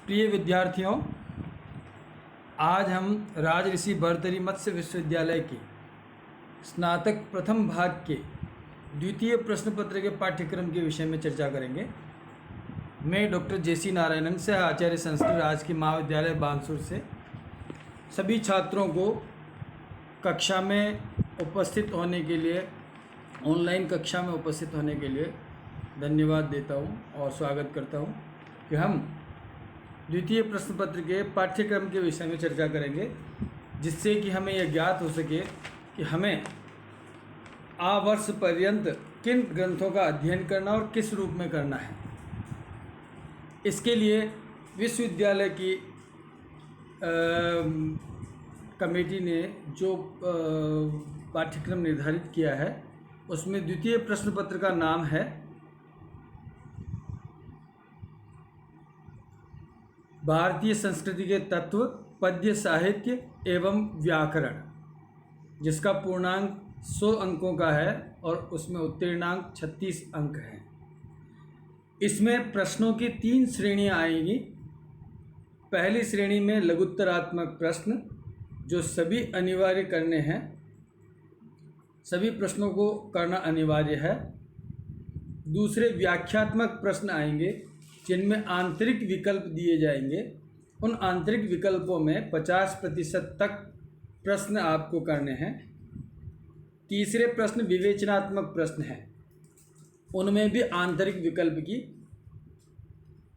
प्रिय विद्यार्थियों, आज हम राजऋषि भर्तृहरि मत्स्य विश्वविद्यालय के स्नातक प्रथम भाग के द्वितीय प्रश्न पत्र के पाठ्यक्रम के विषय में चर्चा करेंगे। मैं डॉक्टर जे.सी. नारायणन से, आचार्य संस्कृत राजकीय महाविद्यालय बानसूर से सभी छात्रों को कक्षा में उपस्थित होने के लिए, ऑनलाइन कक्षा में उपस्थित होने के लिए धन्यवाद देता हूं और स्वागत करता हूं कि हम द्वितीय प्रश्न पत्र के पाठ्यक्रम के विषय में चर्चा करेंगे, जिससे कि हमें यह ज्ञात हो सके कि हमें आवर्ष पर्यंत किन ग्रंथों का अध्ययन करना और किस रूप में करना है। इसके लिए विश्वविद्यालय की कमेटी ने जो पाठ्यक्रम निर्धारित किया है, उसमें द्वितीय प्रश्न पत्र का नाम है भारतीय संस्कृति के तत्व, पद्य साहित्य एवं व्याकरण, जिसका पूर्णांक 100 अंकों का है और उसमें उत्तीर्णांक 36 अंक हैं। इसमें प्रश्नों की 3 श्रेणियां आएंगी। पहली श्रेणी में लघुत्तरात्मक प्रश्न, जो सभी अनिवार्य करने हैं, सभी प्रश्नों को करना अनिवार्य है। दूसरे व्याख्यात्मक प्रश्न आएंगे, जिनमें आंतरिक विकल्प दिए जाएंगे। उन आंतरिक विकल्पों में 50% तक प्रश्न आपको करने हैं। तीसरे प्रश्न विवेचनात्मक प्रश्न हैं, उनमें भी आंतरिक विकल्प की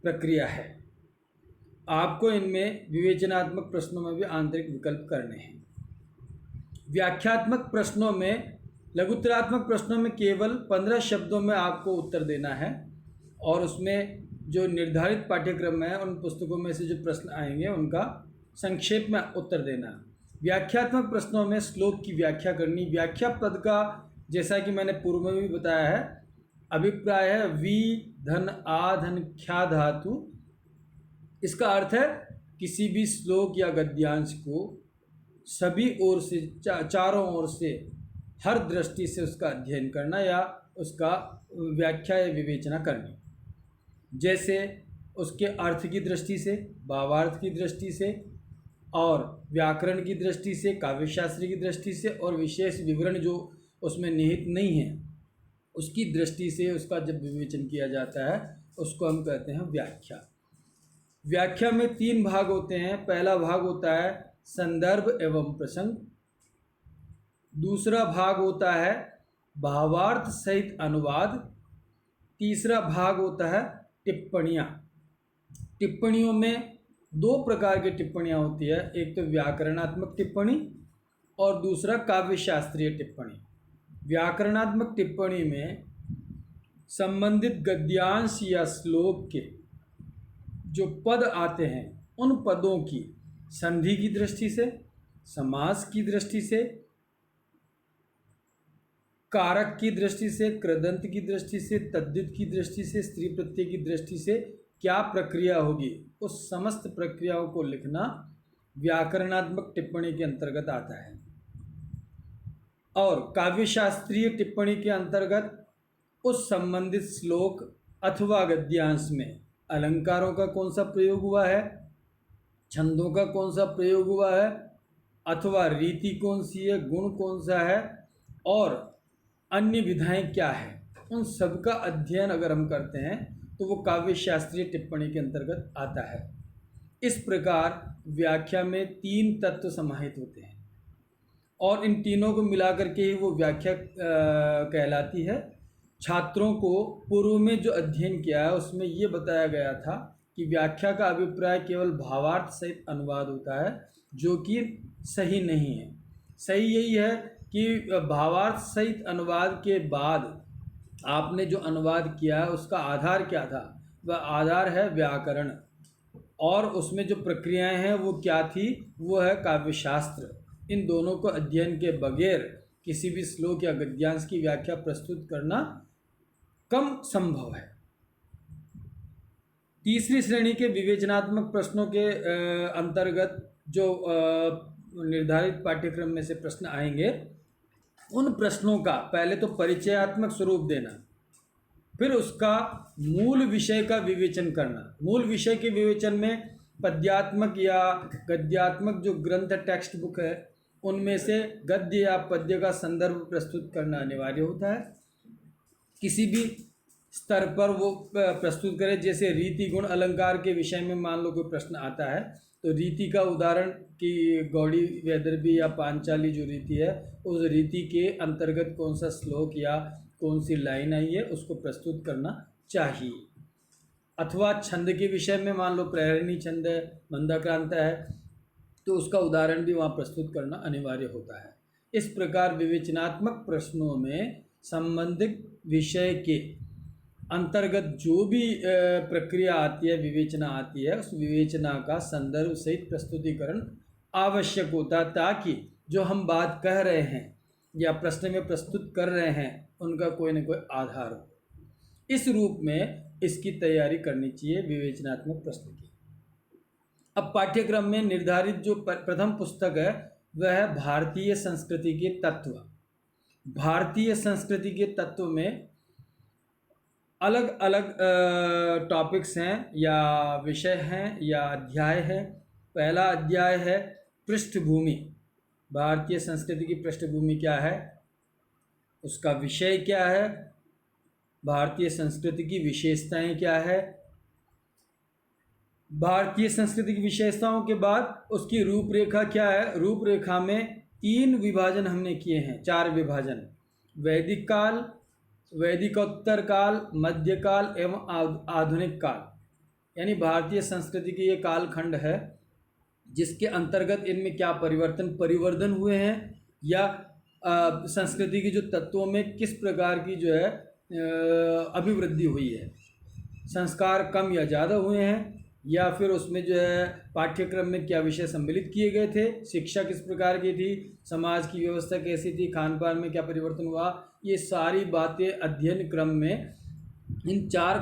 प्रक्रिया है। आपको इनमें विवेचनात्मक प्रश्नों में भी आंतरिक विकल्प करने हैं। व्याख्यात्मक प्रश्नों में, लघुत्तरात्मक प्रश्नों में केवल 15 शब्दों में आपको उत्तर देना है और उसमें जो निर्धारित पाठ्यक्रम है, उन पुस्तकों में से जो प्रश्न आएंगे उनका संक्षेप में उत्तर देना। व्याख्यात्मक प्रश्नों में श्लोक की व्याख्या करनी। व्याख्या पद का, जैसा कि मैंने पूर्व में भी बताया है, अभिप्राय है वि धन आ धन ख्या धातु। इसका अर्थ है किसी भी श्लोक या गद्यांश को सभी ओर से, चारों ओर से, हर दृष्टि से उसका अध्ययन करना या उसका व्याख्या या विवेचना करनी। जैसे उसके अर्थ की दृष्टि से, भावार्थ की दृष्टि से और व्याकरण की दृष्टि से, काव्यशास्त्र की दृष्टि से और विशेष विवरण जो उसमें निहित नहीं है उसकी दृष्टि से उसका जब विवेचन किया जाता है, उसको हम कहते हैं व्याख्या। व्याख्या में 3 भाग होते हैं। पहला भाग होता है संदर्भ एवं प्रसंग। दूसरा भाग होता है भावार्थ सहित अनुवाद। तीसरा भाग होता है टिप्पणियाँ। टिप्पणियों में 2 प्रकार की टिप्पणियाँ होती है, एक तो व्याकरणात्मक टिप्पणी और दूसरा काव्यशास्त्रीय टिप्पणी। व्याकरणात्मक टिप्पणी में संबंधित गद्यांश या श्लोक के जो पद आते हैं, उन पदों की संधि की दृष्टि से, समास की दृष्टि से, कारक की दृष्टि से, कृदंत की दृष्टि से, तद्धित की दृष्टि से, स्त्री प्रत्यय की दृष्टि से क्या प्रक्रिया होगी, उस समस्त प्रक्रियाओं को लिखना व्याकरणात्मक टिप्पणी के अंतर्गत आता है। और काव्यशास्त्रीय टिप्पणी के अंतर्गत उस संबंधित श्लोक अथवा गद्यांश में अलंकारों का कौन सा प्रयोग हुआ है, छंदों का कौन सा प्रयोग हुआ है, अथवा रीति कौन सी है, गुण कौन सा है और अन्य विधाएं क्या है, उन सब का अध्ययन अगर हम करते हैं तो वो काव्यशास्त्रीय टिप्पणी के अंतर्गत आता है। इस प्रकार व्याख्या में 3 तत्व समाहित होते हैं और इन तीनों को मिलाकर के ही वो व्याख्या कहलाती है। छात्रों को पूर्व में जो अध्ययन किया है उसमें ये बताया गया था कि व्याख्या का अभिप्राय केवल भावार्थ सहित अनुवाद होता है, जो कि सही नहीं है। सही यही है कि भावार्थ सहित अनुवाद के बाद आपने जो अनुवाद किया है उसका आधार क्या था, वह आधार है व्याकरण, और उसमें जो प्रक्रियाएं हैं वो क्या थी, वो है काव्यशास्त्र। इन दोनों को अध्ययन के बगैर किसी भी श्लोक या गद्यांश की व्याख्या प्रस्तुत करना कम संभव है। तीसरी श्रेणी के विवेचनात्मक प्रश्नों के अंतर्गत जो निर्धारित पाठ्यक्रम में से प्रश्न आएंगे, उन प्रश्नों का पहले तो परिचयात्मक स्वरूप देना, फिर उसका मूल विषय का विवेचन करना। मूल विषय के विवेचन में पद्यात्मक या गद्यात्मक जो ग्रंथ टेक्स्ट बुक है उनमें से गद्य या पद्य का संदर्भ प्रस्तुत करना अनिवार्य होता है। किसी भी स्तर पर वो प्रस्तुत करे, जैसे रीति गुण अलंकार के विषय में मान लो कोई प्रश्न आता है तो रीति का उदाहरण कि गौड़ी वैदर्भी या पांचाली जो रीति है उस रीति के अंतर्गत कौन सा श्लोक या कौन सी लाइन आई है उसको प्रस्तुत करना चाहिए। अथवा छंद के विषय में मान लो प्रहरिणी छंद है, मंदाक्रांत है, तो उसका उदाहरण भी वहाँ प्रस्तुत करना अनिवार्य होता है। इस प्रकार विवेचनात्मक प्रश्नों में संबंधित विषय के अंतर्गत जो भी प्रक्रिया आती है, विवेचना आती है, उस विवेचना का संदर्भ सहित प्रस्तुतिकरण आवश्यक होता है ताकि जो हम बात कह रहे हैं या प्रश्न में प्रस्तुत कर रहे हैं उनका कोई न कोई आधार हो। इस रूप में इसकी तैयारी करनी चाहिए विवेचनात्मक प्रश्न की। अब पाठ्यक्रम में निर्धारित जो प्रथम पुस्तक है वह है भारतीय संस्कृति के तत्व। भारतीय संस्कृति के तत्व में अलग अलग टॉपिक्स हैं या विषय हैं या अध्याय है। पहला अध्याय है पृष्ठभूमि। भारतीय संस्कृति की पृष्ठभूमि क्या है, उसका विषय क्या है, भारतीय संस्कृति की विशेषताएं क्या है। भारतीय संस्कृति की विशेषताओं के बाद उसकी रूपरेखा क्या है। रूपरेखा में 3 विभाजन हमने किए हैं, 4 विभाजन, वैदिक काल, वैदिकोत्तर काल, मध्यकाल एवं आधुनिक काल। यानी भारतीय संस्कृति के ये कालखंड है जिसके अंतर्गत इनमें क्या परिवर्तन हुए हैं या संस्कृति की जो तत्वों में किस प्रकार की जो है अभिवृद्धि हुई है, संस्कार कम या ज़्यादा हुए हैं, या फिर उसमें जो है पाठ्यक्रम में क्या विषय सम्मिलित किए गए थे, शिक्षा किस प्रकार की थी, समाज की व्यवस्था कैसी थी, खान पान में क्या परिवर्तन हुआ। ये सारी बातें अध्ययन क्रम में इन 4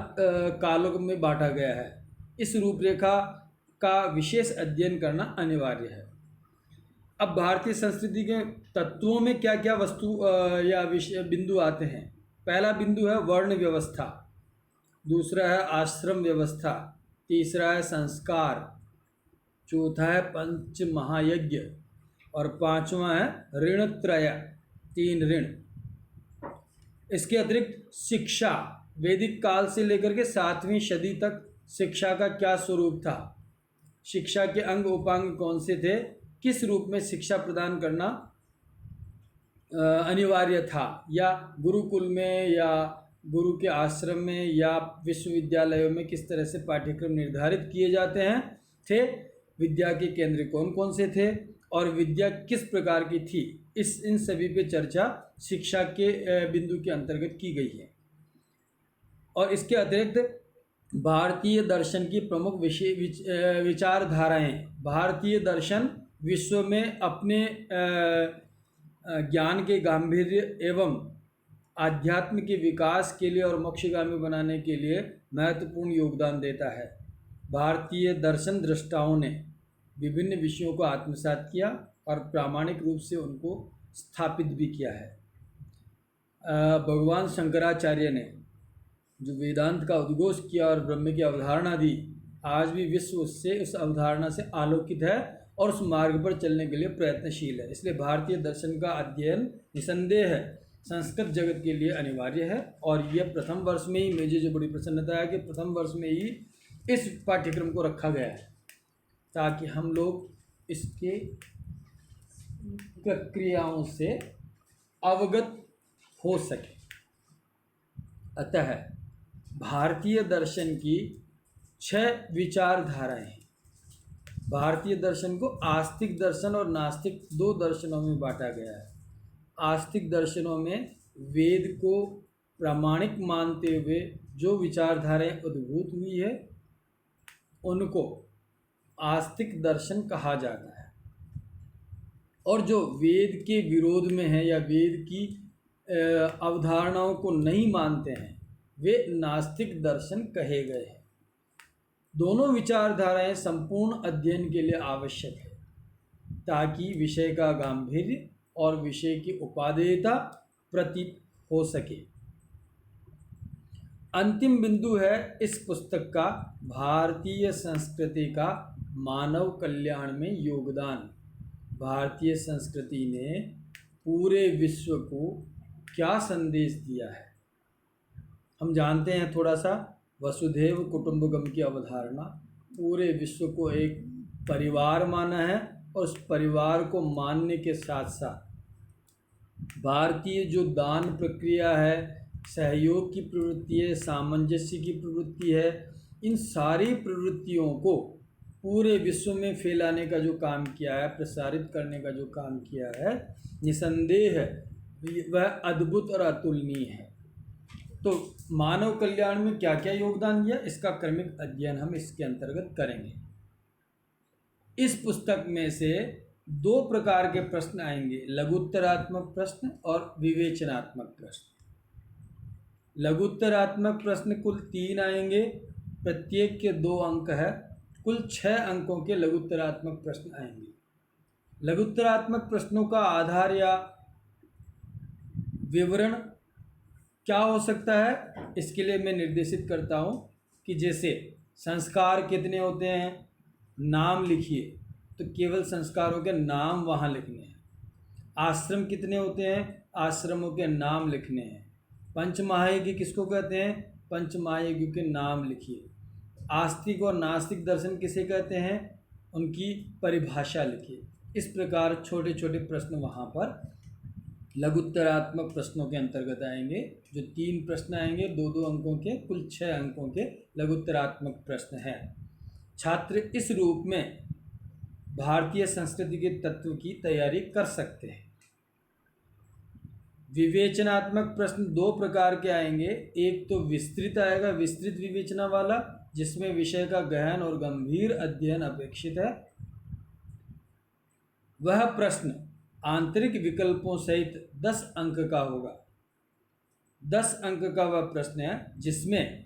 कालों में बांटा गया है। इस रूपरेखा का विशेष अध्ययन करना अनिवार्य है। अब भारतीय संस्कृति के तत्वों में क्या क्या वस्तु या विषय बिंदु आते हैं। पहला बिंदु है वर्ण व्यवस्था, दूसरा है आश्रम व्यवस्था, तीसरा है संस्कार, चौथा है पंच महायज्ञ और 5वां है ऋणत्रय, 3 ऋण। इसके अतिरिक्त शिक्षा, वैदिक काल से लेकर के 7वीं सदी तक शिक्षा का क्या स्वरूप था, शिक्षा के अंग उपांग कौन से थे, किस रूप में शिक्षा प्रदान करना अनिवार्य था, या गुरुकुल में या गुरु के आश्रम में या विश्वविद्यालयों में किस तरह से पाठ्यक्रम निर्धारित किए जाते हैं थे, विद्या के केंद्र कौन कौन से थे और विद्या किस प्रकार की थी। इन सभी पे चर्चा शिक्षा के बिंदु के अंतर्गत की गई है। और इसके अतिरिक्त भारतीय दर्शन की प्रमुख विचारधाराएं। भारतीय दर्शन विश्व में अपने ज्ञान के गांभीर्य एवं आध्यात्म के विकास के लिए और मोक्षगामी बनाने के लिए महत्वपूर्ण योगदान देता है। भारतीय दर्शन दृष्टाओं ने विभिन्न विषयों को आत्मसात किया और प्रामाणिक रूप से उनको स्थापित भी किया है। भगवान शंकराचार्य ने जो वेदांत का उद्घोष किया और ब्रह्म की अवधारणा दी, आज भी विश्व उससे उस अवधारणा से आलोकित है और उस मार्ग पर चलने के लिए प्रयत्नशील है। इसलिए भारतीय दर्शन का अध्ययन निसंदेह है संस्कृत जगत के लिए अनिवार्य है। और यह प्रथम वर्ष में ही, मुझे जो बड़ी प्रसन्नता है कि प्रथम वर्ष में ही इस पाठ्यक्रम को रखा गया है ताकि हम लोग इसके प्रक्रियाओं से अवगत हो सके। अतः भारतीय दर्शन की 6 विचारधाराएं हैं। भारतीय दर्शन को आस्तिक दर्शन और नास्तिक 2 दर्शनों में बांटा गया है। आस्तिक दर्शनों में वेद को प्रामाणिक मानते हुए जो विचारधाराएं उद्भूत हुई है उनको आस्तिक दर्शन कहा जाता है, और जो वेद के विरोध में है या वेद की अवधारणाओं को नहीं मानते हैं वे नास्तिक दर्शन कहे गए हैं। दोनों विचारधाराएं संपूर्ण अध्ययन के लिए आवश्यक है ताकि विषय का गांभीर्य और विषय की उपादेयता प्रतीत हो सके। अंतिम बिंदु है इस पुस्तक का भारतीय संस्कृति का मानव कल्याण में योगदान। भारतीय संस्कृति ने पूरे विश्व को क्या संदेश दिया है। हम जानते हैं थोड़ा सा वसुधैव कुटुंबकम की अवधारणा, पूरे विश्व को एक परिवार माना है और उस परिवार को मानने के साथ साथ भारतीय जो दान प्रक्रिया है, सहयोग की प्रवृत्ति है, सामंजस्य की प्रवृत्ति है, इन सारी प्रवृत्तियों को पूरे विश्व में फैलाने का जो काम किया है, प्रसारित करने का जो काम किया है, निसंदेह वह अद्भुत और अतुलनीय है। तो मानव कल्याण में क्या क्या योगदान दिया, इसका क्रमिक अध्ययन हम इसके अंतर्गत करेंगे। इस पुस्तक में से दो प्रकार के प्रश्न आएंगे, लघुत्तरात्मक प्रश्न और विवेचनात्मक प्रश्न। लघुत्तरात्मक प्रश्न कुल 3 आएंगे, प्रत्येक के 2 अंक है, कुल 6 अंकों के लघुत्तरात्मक प्रश्न आएंगे। लघुत्तरात्मक प्रश्नों का आधार या विवरण क्या हो सकता है, इसके लिए मैं निर्देशित करता हूँ कि जैसे संस्कार कितने होते हैं, नाम लिखिए, तो केवल संस्कारों के नाम वहाँ लिखने हैं। आश्रम कितने होते हैं, आश्रमों के नाम लिखने हैं। पंचमहायज्ञ किसको कहते हैं, पंचमहायज्ञ के नाम लिखिए। आस्तिक और नास्तिक दर्शन किसे कहते हैं, उनकी परिभाषा लिखिए। इस प्रकार छोटे छोटे प्रश्न वहाँ पर लघुत्तरात्मक प्रश्नों के अंतर्गत आएंगे। जो 3 प्रश्न आएंगे 2-2 अंकों के, कुल 6 अंकों के लघुत्तरात्मक प्रश्न हैं। छात्र इस रूप में भारतीय संस्कृति के तत्व की तैयारी कर सकते हैं। विवेचनात्मक प्रश्न 2 प्रकार के आएंगे। एक तो विस्तृत आएगा, विस्तृत विवेचना वाला, जिसमें विषय का गहन और गंभीर अध्ययन अपेक्षित है। वह प्रश्न आंतरिक विकल्पों सहित 10 अंक का होगा। 10 अंक का वह प्रश्न है जिसमें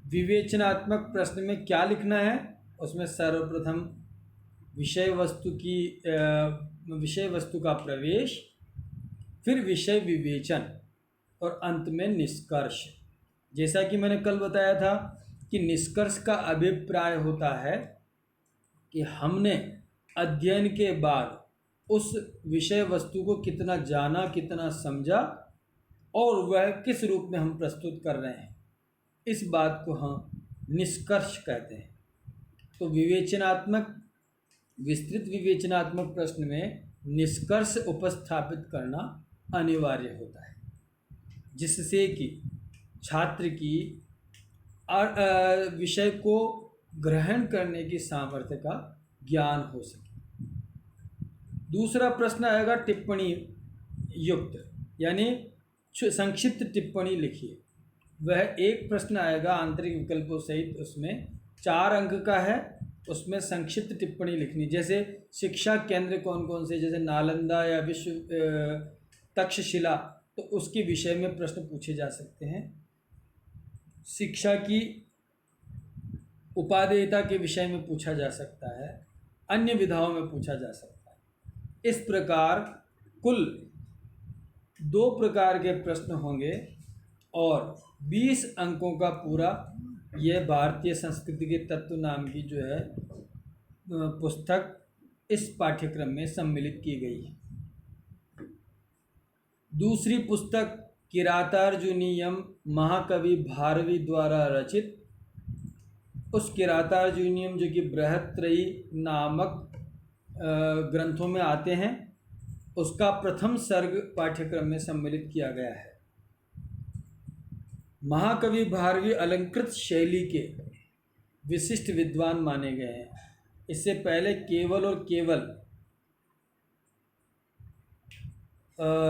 विवेचनात्मक प्रश्न में क्या लिखना है, उसमें सर्वप्रथम विषय वस्तु का प्रवेश, फिर विषय विवेचन और अंत में निष्कर्ष। जैसा कि मैंने कल बताया था कि निष्कर्ष का अभिप्राय होता है कि हमने अध्ययन के बाद उस विषय वस्तु को कितना जाना, कितना समझा और वह किस रूप में हम प्रस्तुत कर रहे हैं, इस बात को हम निष्कर्ष कहते हैं। तो विस्तृत विवेचनात्मक प्रश्न में निष्कर्ष उपस्थापित करना अनिवार्य होता है, जिससे कि छात्र की विषय को ग्रहण करने की सामर्थ्य का ज्ञान हो सके। दूसरा प्रश्न आएगा टिप्पणी युक्त, यानी संक्षिप्त टिप्पणी लिखिए। वह एक प्रश्न आएगा आंतरिक विकल्पों सहित, उसमें 4 अंक का है। उसमें संक्षिप्त टिप्पणी लिखनी, जैसे शिक्षा केंद्र कौन कौन से, जैसे नालंदा या विश्व तक्षशिला, तो उसके विषय में प्रश्न पूछे जा सकते हैं। शिक्षा की उपादेयता के विषय में पूछा जा सकता है, अन्य विधाओं में पूछा जा सकता है। इस प्रकार कुल 2 प्रकार के प्रश्न होंगे और 20 अंकों का पूरा यह भारतीय संस्कृति के तत्व नाम की जो है पुस्तक इस पाठ्यक्रम में सम्मिलित की गई है। दूसरी पुस्तक किरातार्जुनीयम महाकवि भारवी द्वारा रचित, उस किरातार्जुनीयम जो कि बृहत्त्रयी नामक ग्रंथों में आते हैं, उसका प्रथम सर्ग पाठ्यक्रम में सम्मिलित किया गया है। महाकवि भारवी अलंकृत शैली के विशिष्ट विद्वान माने गए हैं। इससे पहले केवल और केवल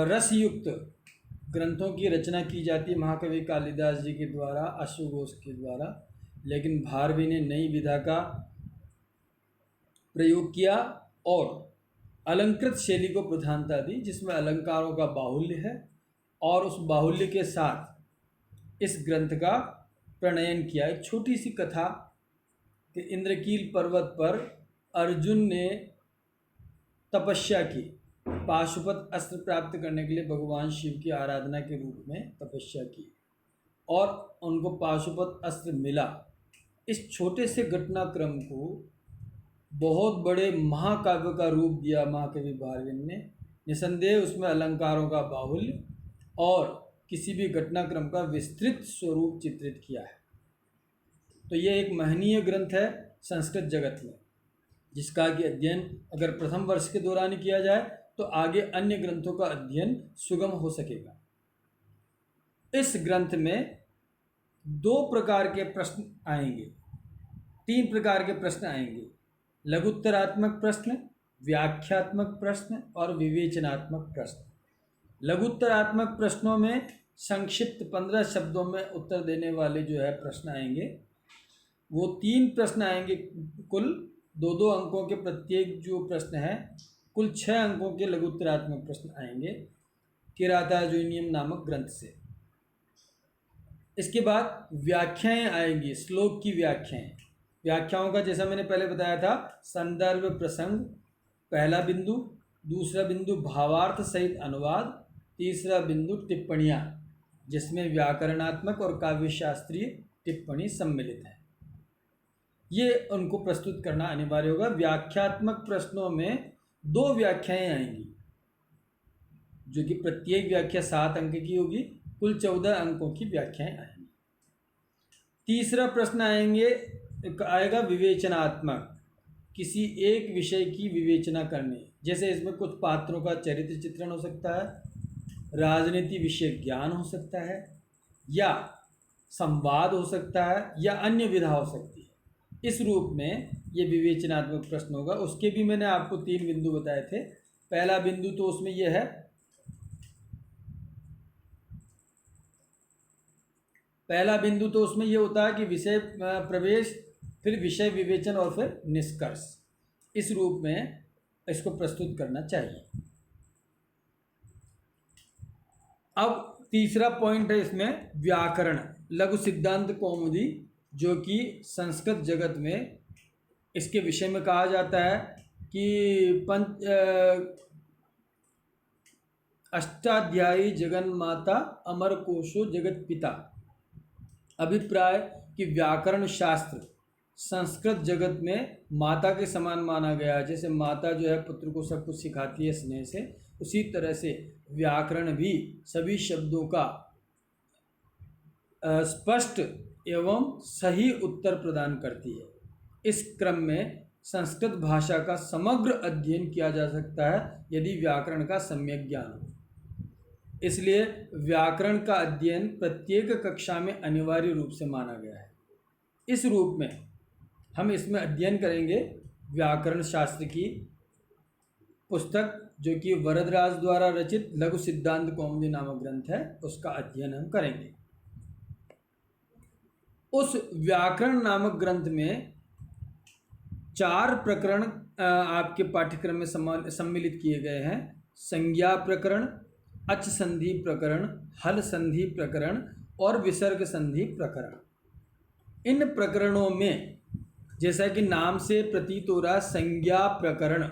रसयुक्त ग्रंथों की रचना की जाती महाकवि कालिदास जी के द्वारा, अश्वघोष के द्वारा, लेकिन भारवी ने नई विधा का प्रयोग किया और अलंकृत शैली को प्रधानता दी, जिसमें अलंकारों का बाहुल्य है, और उस बाहुल्य के साथ इस ग्रंथ का प्रणयन किया। एक छोटी सी कथा कि इंद्रकील पर्वत पर अर्जुन ने तपस्या की, पाशुपत अस्त्र प्राप्त करने के लिए भगवान शिव की आराधना के रूप में तपस्या की। और उनको पाशुपत अस्त्र मिला, इस छोटे से घटनाक्रम को बहुत बड़े महाकाव्य का रूप दिया महाकवि भारविन ने। निसंदेह उसमें अलंकारों का बाहुल्य और किसी भी घटनाक्रम का विस्तृत स्वरूप चित्रित किया है। तो ये एक महनीय ग्रंथ है संस्कृत जगत में, जिसका कि अध्ययन अगर प्रथम वर्ष के दौरान किया जाए तो आगे अन्य ग्रंथों का अध्ययन सुगम हो सकेगा। इस ग्रंथ में 2 प्रकार के प्रश्न आएंगे, 3 प्रकार के प्रश्न आएंगे, लघुत्तरात्मक प्रश्न, व्याख्यात्मक प्रश्न और विवेचनात्मक प्रश्न। लघुत्तरात्मक प्रश्नों में संक्षिप्त 15 शब्दों में उत्तर देने वाले जो है प्रश्न आएंगे, वो 3 प्रश्न आएंगे। कुल 2-2 अंकों के प्रत्येक जो प्रश्न हैं, कुल 6 अंकों के लघुत्तरात्मक प्रश्न आएंगे किरातार्जुनीयम नामक ग्रंथ से। इसके बाद व्याख्याएं आएंगी, श्लोक की व्याख्याएं। व्याख्याओं का जैसा मैंने पहले बताया था, संदर्भ प्रसंग पहला बिंदु, दूसरा बिंदु भावार्थ सहित अनुवाद, तीसरा बिंदु टिप्पणियाँ, जिसमें व्याकरणात्मक और काव्यशास्त्रीय टिप्पणी सम्मिलित है। ये उनको प्रस्तुत करना अनिवार्य होगा। व्याख्यात्मक प्रश्नों में 2 व्याख्याएं आएंगी, जो कि प्रत्येक व्याख्या 7 अंक की होगी, कुल 14 अंकों की व्याख्याएं आएंगी। तीसरा प्रश्न आएगा विवेचनात्मक, किसी एक विषय की विवेचना करने, जैसे इसमें कुछ पात्रों का चरित्र चित्रण हो सकता है, राजनीति विषय ज्ञान हो सकता है, या संवाद हो सकता है, या अन्य विधा हो सकती है। इस रूप में ये विवेचनात्मक प्रश्न होगा। उसके भी मैंने आपको 3 बिंदु बताए थे। पहला बिंदु तो उसमें यह है, पहला बिंदु तो उसमें ये होता है कि विषय प्रवेश, फिर विषय विवेचन और फिर निष्कर्ष। इस रूप में इसको प्रस्तुत करना चाहिए। अब तीसरा पॉइंट है इसमें व्याकरण, लघु सिद्धांत कौमुदी, जो कि संस्कृत जगत में इसके विषय में कहा जाता है कि अष्टाध्यायी जगन्माता अमर कोशो जगत पिता। अभिप्राय कि व्याकरण शास्त्र संस्कृत जगत में माता के समान माना गया है। जैसे माता जो है पुत्र को सब कुछ सिखाती है स्नेह से, उसी तरह से व्याकरण भी सभी शब्दों का स्पष्ट एवं सही उत्तर प्रदान करती है। इस क्रम में संस्कृत भाषा का समग्र अध्ययन किया जा सकता है यदि व्याकरण का सम्यक ज्ञान हो। इसलिए व्याकरण का अध्ययन प्रत्येक कक्षा में अनिवार्य रूप से माना गया है। इस रूप में हम इसमें अध्ययन करेंगे व्याकरण शास्त्र की पुस्तक, जो कि वरदराज द्वारा रचित लघु सिद्धांत कौमुदी नामक ग्रंथ है, उसका अध्ययन हम करेंगे। उस व्याकरण नामक ग्रंथ में 4 प्रकरण आपके पाठ्यक्रम में सम्मिलित किए गए हैं। संज्ञा प्रकरण, अच संधि प्रकरण, हल संधि प्रकरण और विसर्ग संधि प्रकरण। इन प्रकरणों में जैसा कि नाम से प्रतीत हो रहा, संज्ञा प्रकरण,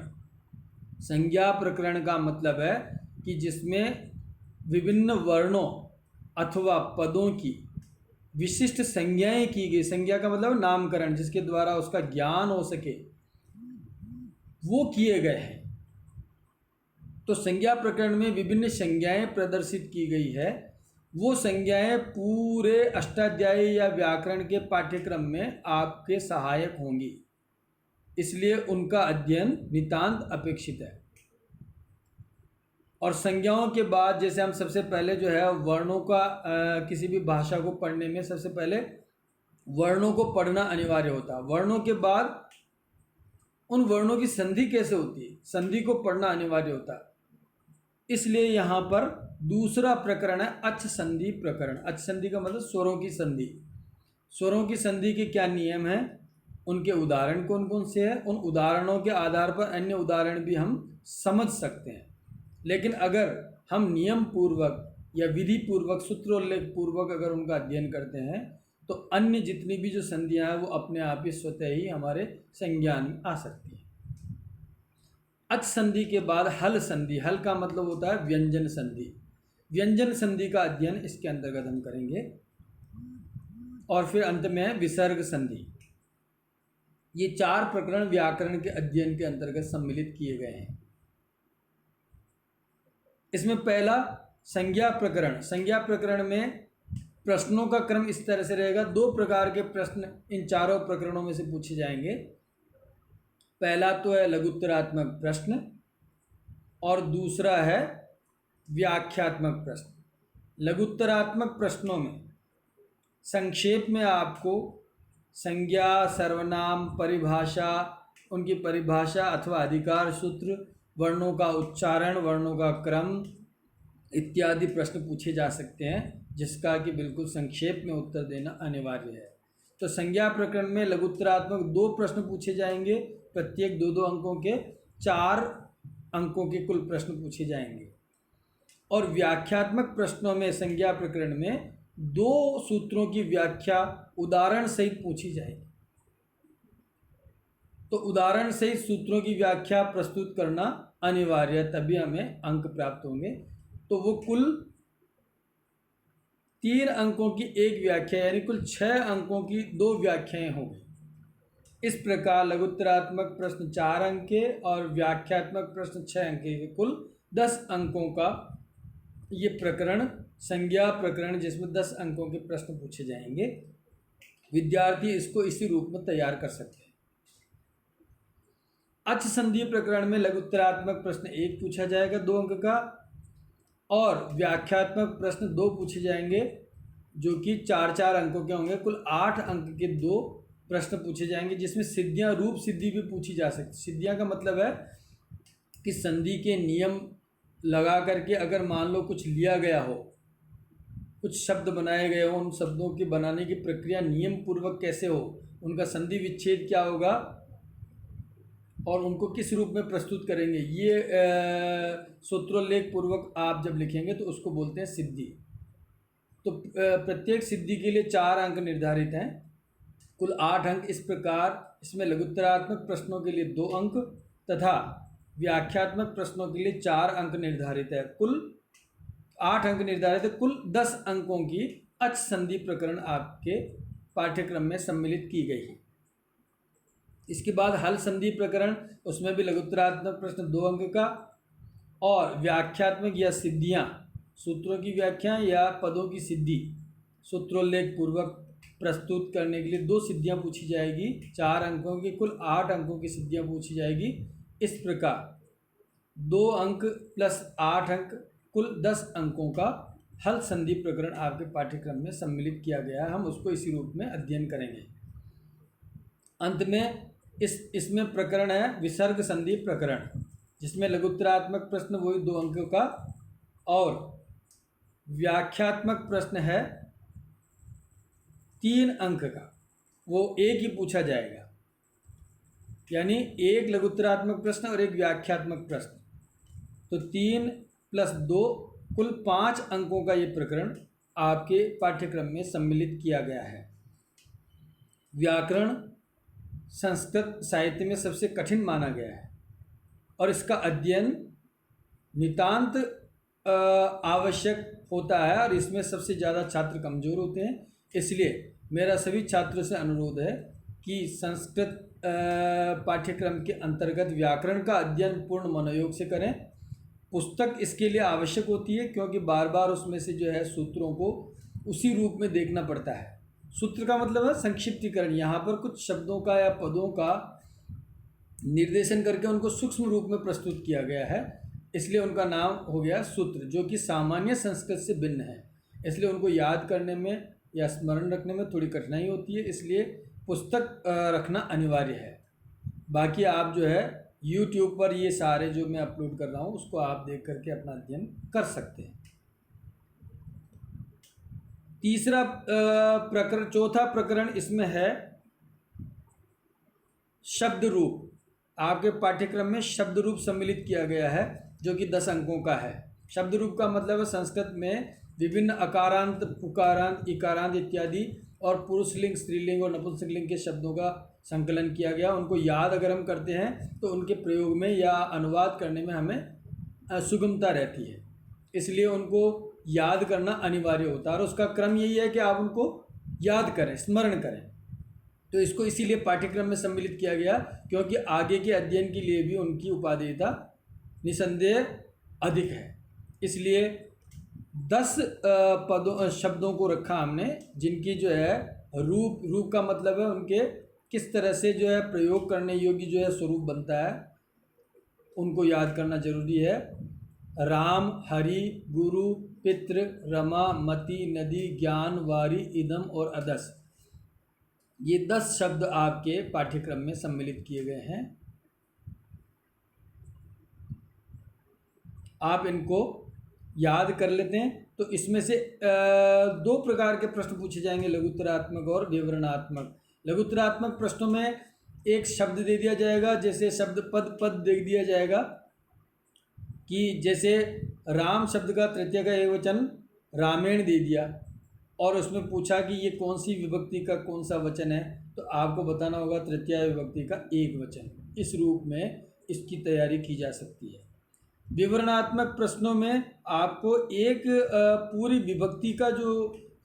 संज्ञा प्रकरण का मतलब है कि जिसमें विभिन्न वर्णों अथवा पदों की विशिष्ट संज्ञाएं की गई। संज्ञा का मतलब नामकरण, जिसके द्वारा उसका ज्ञान हो सके, वो किए गए हैं। तो संज्ञा प्रकरण में विभिन्न संज्ञाएं प्रदर्शित की गई है। वो संज्ञाएं पूरे अष्टाध्यायी या व्याकरण के पाठ्यक्रम में आपके सहायक होंगी, इसलिए उनका अध्ययन नितांत अपेक्षित है। और संज्ञाओं के बाद जैसे हम सबसे पहले जो है वर्णों का किसी भी भाषा को पढ़ने में सबसे पहले वर्णों को पढ़ना अनिवार्य होता है। वर्णों के बाद उन वर्णों की संधि कैसे होती है, संधि को पढ़ना अनिवार्य होता है। इसलिए यहाँ पर दूसरा प्रकरण है अच संधि प्रकरण। अच संधि का मतलब स्वरों की संधि। स्वरों की संधि के क्या नियम हैं, उनके उदाहरण कौन कौन से हैं, उन उदाहरणों के आधार पर अन्य उदाहरण भी हम समझ सकते हैं। लेकिन अगर हम नियम पूर्वक या विधि पूर्वक, सूत्रोल्लेख पूर्वक अगर उनका अध्ययन करते हैं तो अन्य जितनी भी जो संधियाँ हैं वो अपने आप ही स्वतः ही हमारे संज्ञान में आ सकती हैं। अच संधि के बाद हल संधि। हल का मतलब होता है व्यंजन संधि। व्यंजन संधि का अध्ययन इसके अंतर्गत हम करेंगे। और फिर अंत में है विसर्ग संधि। ये 4 प्रकरण व्याकरण के अध्ययन के अंतर्गत सम्मिलित किए गए हैं। इसमें पहला संज्ञा प्रकरण। संज्ञा प्रकरण में प्रश्नों का क्रम इस तरह से रहेगा। 2 प्रकार के प्रश्न इन चारों प्रकरणों में से पूछे जाएंगे। पहला तो है लघुत्तरात्मक प्रश्न और दूसरा है व्याख्यात्मक प्रश्न। लघुत्तरात्मक प्रश्नों में संक्षेप में आपको संज्ञा, सर्वनाम, परिभाषा, उनकी परिभाषा अथवा अधिकार सूत्र, वर्णों का उच्चारण, वर्णों का क्रम इत्यादि प्रश्न पूछे जा सकते हैं, जिसका कि बिल्कुल संक्षेप में उत्तर देना अनिवार्य है। तो संज्ञा प्रकरण में लघुत्तरात्मक 2 प्रश्न पूछे जाएंगे, प्रत्येक 2-2 अंकों के, 4 अंकों के कुल प्रश्न पूछे जाएंगे। और व्याख्यात्मक प्रश्नों में संज्ञा प्रकरण में 2 सूत्रों की व्याख्या उदाहरण सहित पूछी जाएगी। तो उदाहरण सहित सूत्रों की व्याख्या प्रस्तुत करना अनिवार्य है, तभी हमें अंक प्राप्त होंगे। तो वो कुल 3 अंकों की एक व्याख्या, यानी कुल 6 अंकों की 2 व्याख्याएं होंगी। इस प्रकार लघुत्तरात्मक प्रश्न 4 अंक के और व्याख्यात्मक प्रश्न 6 अंक के, कुल 10 अंकों का ये प्रकरण, संज्ञा प्रकरण, जिसमें 10 अंकों के प्रश्न पूछे जाएंगे। विद्यार्थी इसको इसी रूप में तैयार कर सकते हैं। अच् संधि प्रकरण में लघुत्तरात्मक प्रश्न 1 पूछा जाएगा 2 अंक का, और व्याख्यात्मक प्रश्न 2 पूछे जाएंगे, जो कि 4-4 अंकों के होंगे। कुल 8 अंक के 2 प्रश्न पूछे जाएंगे, जिसमें सिद्धियां, रूप सिद्धि भी पूछी जा सकती। सिद्धियां का मतलब है कि संधि के नियम लगा करके अगर मान लो कुछ लिया गया हो, कुछ शब्द बनाए गए हो, उन शब्दों की बनाने की प्रक्रिया नियम पूर्वक कैसे हो, उनका संधि विच्छेद क्या होगा और उनको किस रूप में प्रस्तुत करेंगे, ये सूत्रोल्लेख पूर्वक आप जब लिखेंगे तो उसको बोलते हैं सिद्धि। तो प्रत्येक सिद्धि के लिए 4 अंक निर्धारित हैं, कुल 8 अंक। इस प्रकार इसमें लघुत्तरात्मक प्रश्नों के लिए 2 अंक तथा व्याख्यात्मक प्रश्नों के लिए 4 अंक निर्धारित है। कुल 8 अंक निर्धारित है। कुल 10 अंकों की अच् संधि प्रकरण आपके पाठ्यक्रम में सम्मिलित की गई है। इसके बाद हल संधि प्रकरण, उसमें भी लघुत्तरात्मक प्रश्न 2 अंक का और व्याख्यात्मक या सिद्धियां, सूत्रों की व्याख्या या पदों की सिद्धि सूत्रोल्लेख पूर्वक प्रस्तुत करने के लिए 2 सिद्धियां पूछी जाएगी। 4 अंकों की कुल 8 अंकों की सिद्धियां पूछी जाएगी। इस प्रकार 2 अंक प्लस 8 अंक, कुल 10 अंकों का हल संधि प्रकरण आपके पाठ्यक्रम में सम्मिलित किया गया है। हम उसको इसी रूप में अध्ययन करेंगे। अंत में इसमें प्रकरण है विसर्ग संधि प्रकरण, जिसमें लघुत्तरात्मक प्रश्न वही 2 अंकों का और व्याख्यात्मक प्रश्न है 3 अंक का, वो एक ही पूछा जाएगा। यानी 1 लघुत्तरात्मक प्रश्न और 1 व्याख्यात्मक प्रश्न, तो 3 + 2 कुल 5 अंकों का ये प्रकरण आपके पाठ्यक्रम में सम्मिलित किया गया है। व्याकरण संस्कृत साहित्य में सबसे कठिन माना गया है और इसका अध्ययन नितांत आवश्यक होता है, और इसमें सबसे ज़्यादा छात्र कमज़ोर होते हैं। इसलिए मेरा सभी छात्रों से अनुरोध है कि संस्कृत पाठ्यक्रम के अंतर्गत व्याकरण का अध्ययन पूर्ण मनोयोग से करें। पुस्तक इसके लिए आवश्यक होती है, क्योंकि बार बार उसमें से जो है सूत्रों को उसी रूप में देखना पड़ता है। सूत्र का मतलब है संक्षिप्तीकरण। यहाँ पर कुछ शब्दों का या पदों का निर्देशन करके उनको सूक्ष्म रूप में प्रस्तुत किया गया है, इसलिए उनका नाम हो गया सूत्र, जो कि सामान्य संस्कृत से भिन्न है। इसलिए उनको याद करने में या स्मरण रखने में थोड़ी कठिनाई होती है, इसलिए पुस्तक रखना अनिवार्य है। बाकी आप जो है YouTube पर ये सारे जो मैं अपलोड कर रहा हूँ उसको आप देख करके अपना अध्ययन कर सकते हैं। चौथा प्रकरण इसमें है शब्द रूप। आपके पाठ्यक्रम में शब्द रूप सम्मिलित किया गया है, जो कि 10 अंकों का है। शब्द रूप का मतलब है संस्कृत में विभिन्न अकारांत, उकारांत, इकारांत इत्यादि और पुरुषलिंग, स्त्रीलिंग और नपुंसकलिंग के शब्दों का संकलन किया गया। उनको याद अगर हम करते हैं तो उनके प्रयोग में या अनुवाद करने में हमें सुगमता रहती है, इसलिए उनको याद करना अनिवार्य होता है। और उसका क्रम यही है कि आप उनको याद करें, स्मरण करें। तो इसको इसीलिए पाठ्यक्रम में सम्मिलित किया गया क्योंकि आगे के अध्ययन के लिए भी उनकी उपादेयता निसंदेह अधिक है। इसलिए 10 शब्दों को रखा हमने, जिनकी जो है रूप का मतलब है उनके किस तरह से जो है प्रयोग करने योग्य जो है स्वरूप बनता है, उनको याद करना जरूरी है। राम, हरि, गुरु, पितृ, रमा, मति, नदी, ज्ञान, वारी, इदम और अदस, ये 10 शब्द आपके पाठ्यक्रम में सम्मिलित किए गए हैं। आप इनको याद कर लेते हैं। तो इसमें से 2 प्रकार के प्रश्न पूछे जाएंगे, लघुत्तरात्मक और विवरणात्मक। लघुत्तरात्मक प्रश्नों में एक शब्द दे दिया जाएगा, जैसे शब्द पद दे दिया जाएगा कि जैसे राम शब्द का तृतीय का एकवचन रामेण दे दिया और उसमें पूछा कि ये कौन सी विभक्ति का कौन सा वचन है, तो आपको बताना होगा तृतीय विभक्ति का एक वचन। इस रूप में इसकी तैयारी की जा सकती है। विवरणात्मक प्रश्नों में आपको एक पूरी विभक्ति का जो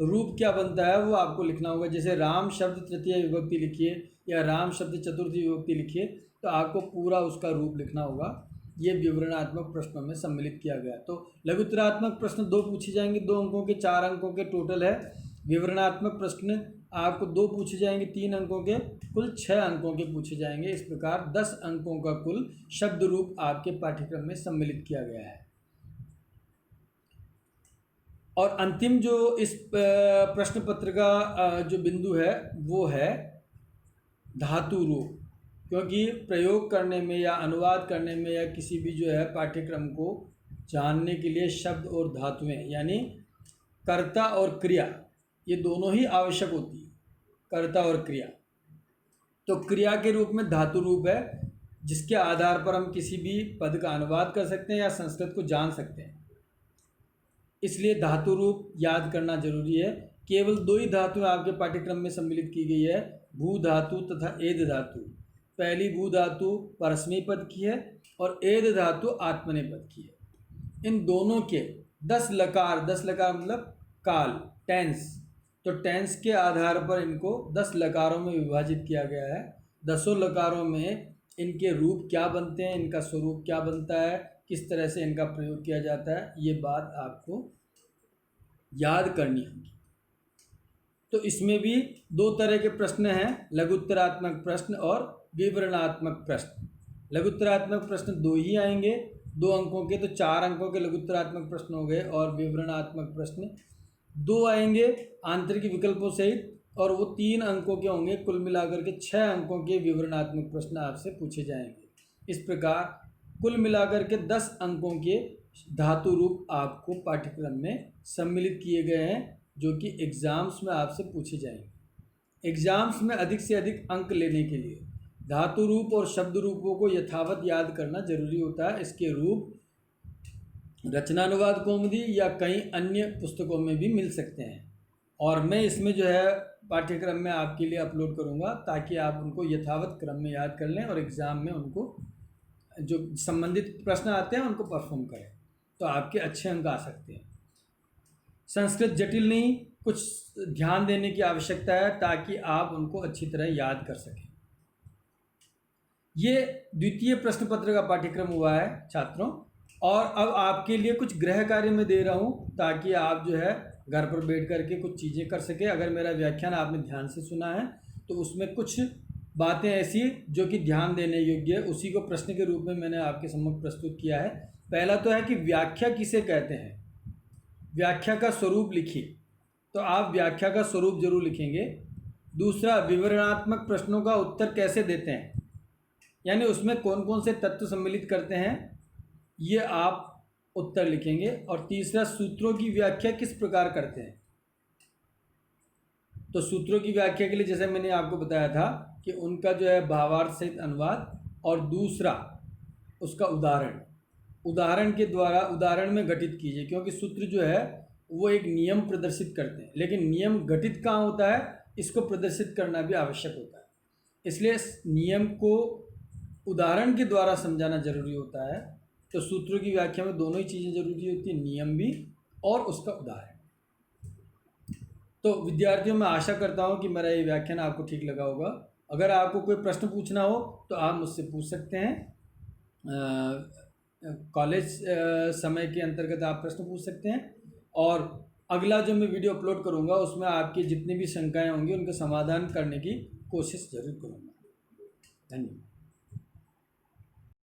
रूप क्या बनता है वो आपको लिखना होगा। जैसे राम शब्द तृतीय विभक्ति लिखिए या राम शब्द चतुर्थी विभक्ति लिखिए, तो आपको पूरा उसका रूप लिखना होगा। ये विवरणात्मक प्रश्नों में सम्मिलित किया गया। तो लघुत्तरात्मक प्रश्न 2 पूछे जाएंगे, 2 अंकों के, 4 अंकों के टोटल है। विवरणात्मक प्रश्न आपको 2 पूछे जाएंगे, 3 अंकों के, कुल 6 अंकों के पूछे जाएंगे। इस प्रकार 10 अंकों का कुल शब्द रूप आपके पाठ्यक्रम में सम्मिलित किया गया है। और अंतिम जो इस प्रश्न पत्र का जो बिंदु है वो है धातु रूप, क्योंकि प्रयोग करने में या अनुवाद करने में या किसी भी जो है पाठ्यक्रम को जानने के लिए शब्द और धातुएं यानी कर्ता और क्रिया, ये दोनों ही आवश्यक होती है, कर्ता और क्रिया। तो क्रिया के रूप में धातु रूप है, जिसके आधार पर हम किसी भी पद का अनुवाद कर सकते हैं या संस्कृत को जान सकते हैं। इसलिए धातु रूप याद करना जरूरी है। केवल 2 ही धातुएं आपके पाठ्यक्रम में सम्मिलित की गई है, भू धातु तथा एद धातु। पहली भू धातु परस्मै पद की है और एद धातु आत्मनेपद की है। इन दोनों के 10 लकार, 10 लकार मतलब काल, टेंस, तो टेंस के आधार पर इनको 10 लकारों में विभाजित किया गया है। 10 लकारों में इनके रूप क्या बनते हैं, इनका स्वरूप क्या बनता है, किस तरह से इनका प्रयोग किया जाता है, ये बात आपको याद करनी होगी। तो इसमें भी 2 तरह के प्रश्न हैं, लघुत्तरात्मक प्रश्न और विवरणात्मक प्रश्न। लघुत्तरात्मक प्रश्न 2 ही आएंगे, 2 अंकों के, तो 4 अंकों के लघुत्तरात्मक प्रश्न हो गए। और विवरणात्मक प्रश्न 2 आएंगे आंतरिक विकल्पों सहित, और वो 3 अंकों के होंगे। कुल मिलाकर के 6 अंकों के विवरणात्मक प्रश्न आपसे पूछे जाएंगे। इस प्रकार कुल मिलाकर के 10 अंकों के धातु रूप आपको पाठ्यक्रम में सम्मिलित किए गए हैं, जो कि एग्ज़ाम्स में आपसे पूछे जाएंगे। एग्ज़ाम्स में अधिक से अधिक अंक लेने के लिए धातु रूप और शब्द रूपों को यथावत याद करना जरूरी होता है। इसके रूप रचनानुवाद कौमुदी या कई अन्य पुस्तकों में भी मिल सकते हैं, और मैं इसमें जो है पाठ्यक्रम में आपके लिए अपलोड करूंगा ताकि आप उनको यथावत क्रम में याद कर लें और एग्ज़ाम में उनको जो संबंधित प्रश्न आते हैं उनको परफॉर्म करें, तो आपके अच्छे अंक आ सकते हैं। संस्कृत जटिल नहीं, कुछ ध्यान देने की आवश्यकता है ताकि आप उनको अच्छी तरह याद कर सकें। ये द्वितीय प्रश्न पत्र का पाठ्यक्रम हुआ है छात्रों, और अब आपके लिए कुछ गृह कार्य मैं दे रहा हूँ ताकि आप जो है घर पर बैठ करके कुछ चीज़ें कर सकें। अगर मेरा व्याख्यान आपने ध्यान से सुना है तो उसमें कुछ बातें ऐसी जो कि ध्यान देने योग्य है, उसी को प्रश्न के रूप में मैंने आपके सम्मुख प्रस्तुत किया है। पहला तो है कि व्याख्या किसे कहते हैं, व्याख्या का स्वरूप लिखिए, तो आप व्याख्या का स्वरूप जरूर लिखेंगे। दूसरा, विवरणात्मक प्रश्नों का उत्तर कैसे देते हैं, यानी उसमें कौन कौन से तत्व सम्मिलित करते हैं, ये आप उत्तर लिखेंगे। और तीसरा, सूत्रों की व्याख्या किस प्रकार करते हैं। तो सूत्रों की व्याख्या के लिए जैसे मैंने आपको बताया था कि उनका जो है भावार्थ सहित अनुवाद, और दूसरा उसका उदाहरण के द्वारा उदाहरण में घटित कीजिए, क्योंकि सूत्र जो है वो एक नियम प्रदर्शित करते हैं, लेकिन नियम घटित कहाँ होता है, इसको प्रदर्शित करना भी आवश्यक होता है। इसलिए नियम को उदाहरण के द्वारा समझाना जरूरी होता है। तो सूत्रों की व्याख्या में दोनों ही चीज़ें जरूरी होती है, नियम भी और उसका उदाहरण। तो विद्यार्थियों, मैं आशा करता हूँ कि मेरा ये व्याख्यान आपको ठीक लगा होगा। अगर आपको कोई प्रश्न पूछना हो तो आप मुझसे पूछ सकते हैं। कॉलेज समय के अंतर्गत आप प्रश्न पूछ सकते हैं, और अगला जो मैं वीडियो अपलोड करूँगा उसमें आपकी जितनी भी शंकाएं होंगी उनका समाधान करने की कोशिश ज़रूर करूँगा। धन्यवाद।